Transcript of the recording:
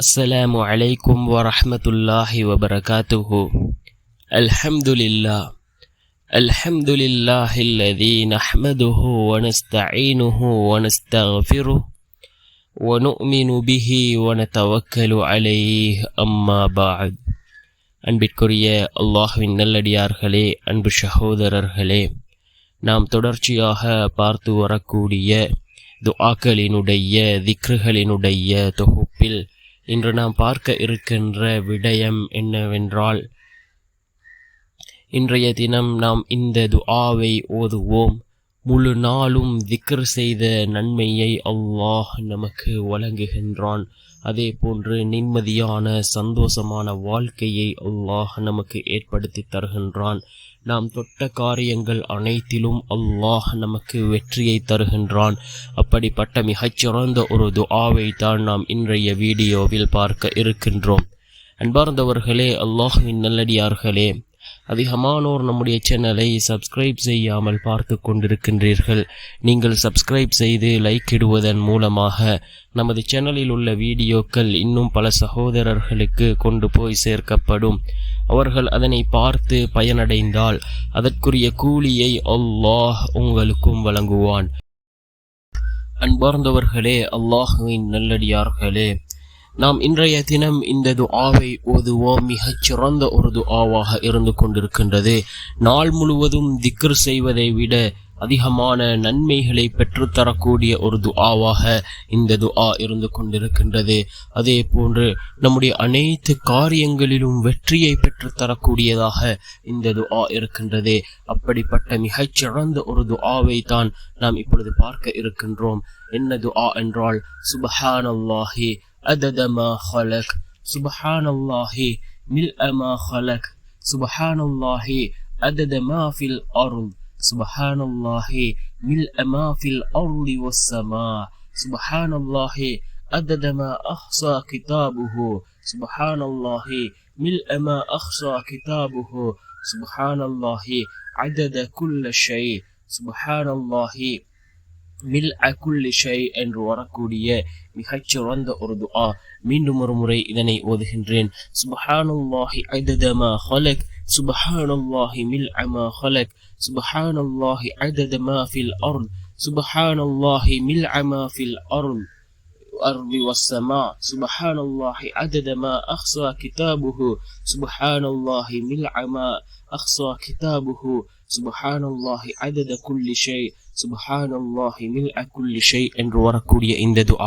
அஸ்ஸலாமு அலைக்கும் வரஹ்மத்துல்லாஹி வபரகாத்துஹு. அல்ஹம்துலில்லாஹ் அல்ஹம்துலில்லாஹில்லதீ நஹ்மதுஹு வனஸ்தஈனுஹு வனஸ்தக்ஃபிருஹு வனுஅ்மினு பிஹி வனதவக்கலு அலைஹி அம்மா பஅத். அன்பிற்குரிய அல்லாஹ்வின் நல்லடியார்களே, அன்பு சகோதரர்களே, நாம் தொடர்ச்சியாக பார்த்து வரக்கூடிய துஆக்களினுடைய திக்ருகளினுடைய தொகுப்பில் இன்று நாம் பார்க்க இருக்கின்ற விடயம் என்னவென்றால், இன்றைய தினம் நாம் இந்த துஆவை ஓதுவோம். முழு நாளும் திக்ர் செய்த நன்மையை அல்லாஹ் நமக்கு வழங்குகின்றான். அதே போன்று நிம்மதியான சந்தோஷமான வாழ்க்கையை அல்லாஹ் நமக்கு ஏற்படுத்தி தருகின்றான். நாம் தொட்ட காரியங்கள் அனைத்திலும் அல்லாஹ் நமக்கு வெற்றியை தருகின்றான். அப்படிப்பட்ட மிகச்சிறந்த ஒரு துஆவை தான் நாம் இன்றைய வீடியோவில் பார்க்க இருக்கின்றோம். அன்பார்ந்தவர்களே, அல்லாஹ்வின் நல்லடியார்களே, அதிகமானோர் நம்முடைய சேனலை சப்ஸ்கிரைப் செய்யாமல் பார்த்து கொண்டிருக்கின்றீர்கள். நீங்கள் சப்ஸ்கிரைப் செய்து லைக் இடுவதன் மூலமாக நமது சேனலில் உள்ள வீடியோக்கள் இன்னும் பல சகோதரர்களுக்கு கொண்டு போய் சேர்க்கப்படும். அவர்கள் அதனை பார்த்து பயனடைந்தால் அதற்குரிய கூலியை அல்லாஹ் உங்களுக்கும் வழங்குவான். அன்பார்ந்தவர்களே, அல்லாஹ்வின் நல்லடியார்களே, நாம் இன்றைய தினம் இந்த துஆவை ஓதுவோம். மிகச் சிறந்த ஒரு துஆவாக இருந்து கொண்டிருக்கின்றது. நாள் முழுவதும் திக்ர் செய்வதை விட அதிகமான நன்மைகளை பெற்றுத்தரக்கூடிய ஒரு துஆவாக இந்த துஆ இருந்து கொண்டிருக்கின்றது. அதே போன்று நம்முடைய அனைத்து காரியங்களிலும் வெற்றியை பெற்றுத்தரக்கூடியதாக இந்த துஆ இருக்கின்றது. அப்படிப்பட்ட மிகச்சிறந்த ஒரு துஆவை தான் நாம் இப்பொழுது பார்க்க இருக்கின்றோம். என்ன துஆ என்றால், சுப்ஹானல்லாஹி عدد ما خلق سبحان الله ملء ما خلق سبحان الله عدد ما في الأرض سبحان الله ملء ما في الأرض والسماء سبحان الله عدد ما أحصى كتابه سبحان الله ملء ما أحصى كتابه سبحان الله عدد كل شيء سبحان الله மில்அ குல்லி ஷை என்று வரக்கூடிய மிகச்சிறந்த ஒரு துஆ. மீண்டும் ஒரு முறை இதனை ஓதுகின்றேன். சுப்ஹானல்லாஹி அதத மா ஹலக் சுப்ஹானல்லாஹி மில்அ மா ஹலக் சுப்ஹானல்லாஹி அதத மா ஃபில் அர்த் சுப்ஹானல்லாஹி மில்அ மா ஃபில் الأرض والسماء سبحان الله عدد ما أحصى كتابه سبحان الله ملء ما أحصى كتابه سبحان الله عدد كل شيء سبحان الله ملء كل شيء என்று வரக்கூடிய இந்த துஆ